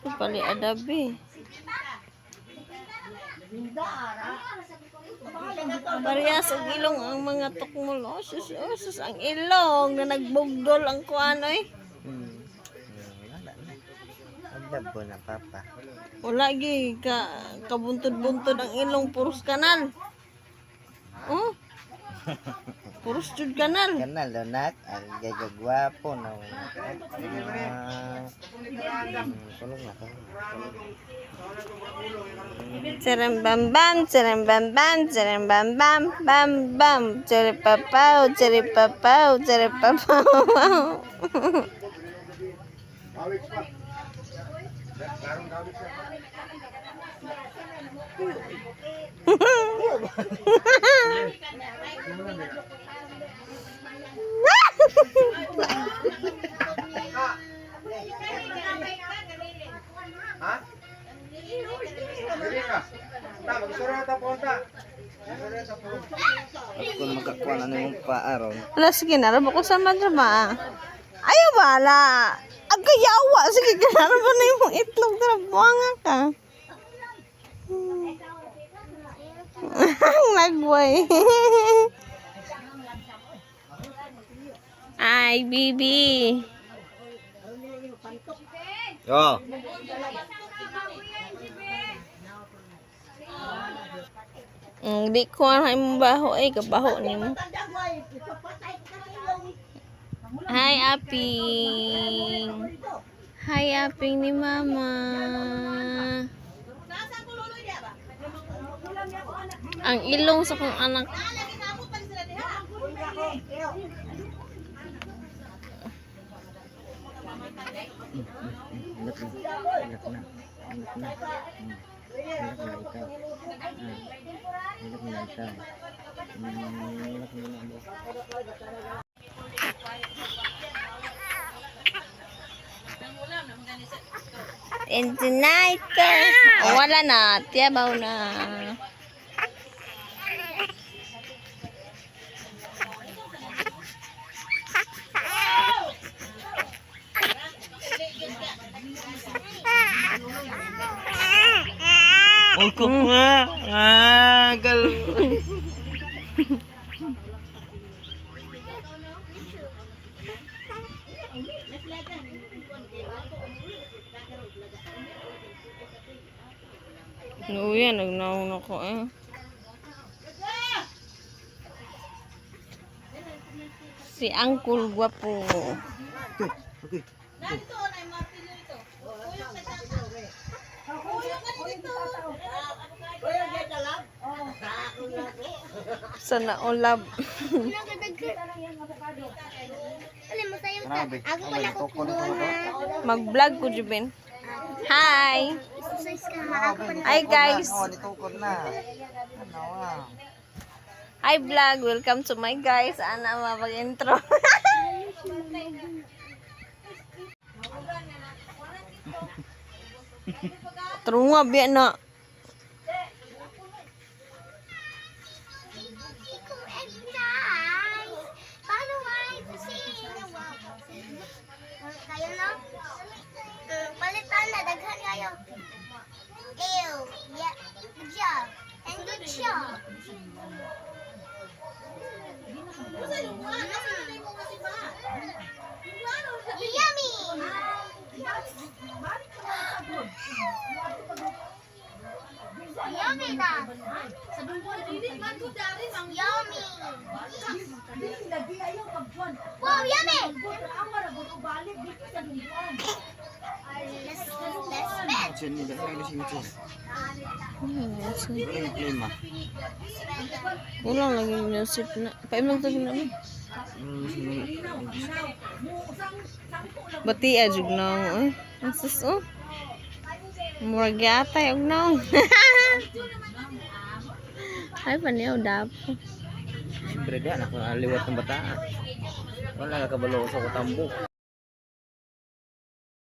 Pali adabi. Parehas ang ilong ang mga tukmol. Oh, sus, ang ilong na nagbugdol ang kuano eh. Wala na. Agdabo na papa. Wala gi kabuntod-buntod ang ilong, puros kanal. Oh. Puros jud kanal. Kanal daw nak, ang gagagwapo na. Tulog na to. Cerembambam, cerembambam, cerembambam, bam bam, cerepapau, cerepapau, cerepapau. Kung makakuha na yung paaron. Wala, sige na. Rabo ko sa madrama. Ayaw bala. Ang kayawa. Sige, kinarabo na yung itlog. Buwanga ka. Nagway. Ay, bibi. Yo. Di ko ang imong baho ay kabaho nimo. Hi, Aping. Hi, Aping ni Mama. Ang ilong sa kong anak. And tonight, wala na, tiyabaw na. Ungkok nga. Gal. Uy, nagnaon ako eh. Si Uncle Guapo. Okay. Sana ulab. Mag-vlog ko, Jubin. Hi! Hi, guys! Hi, vlog! Welcome to my guys. Ana, mapag-intro. Trunga, biya na. Kayo no? Palitan na, daghan kayo. Ew, yeah, good job. And good job. Yummy! Yummy na! Yummy! Wow, yummy! Kulang lagi music na. Paimang to naman. Bati ajug na eh. Asus oh. Murag yata yung naong. Ay, paniyaw dapo. Siyempre diyan ako naliwat ng bata. Wala ka kabalo sa kutambo.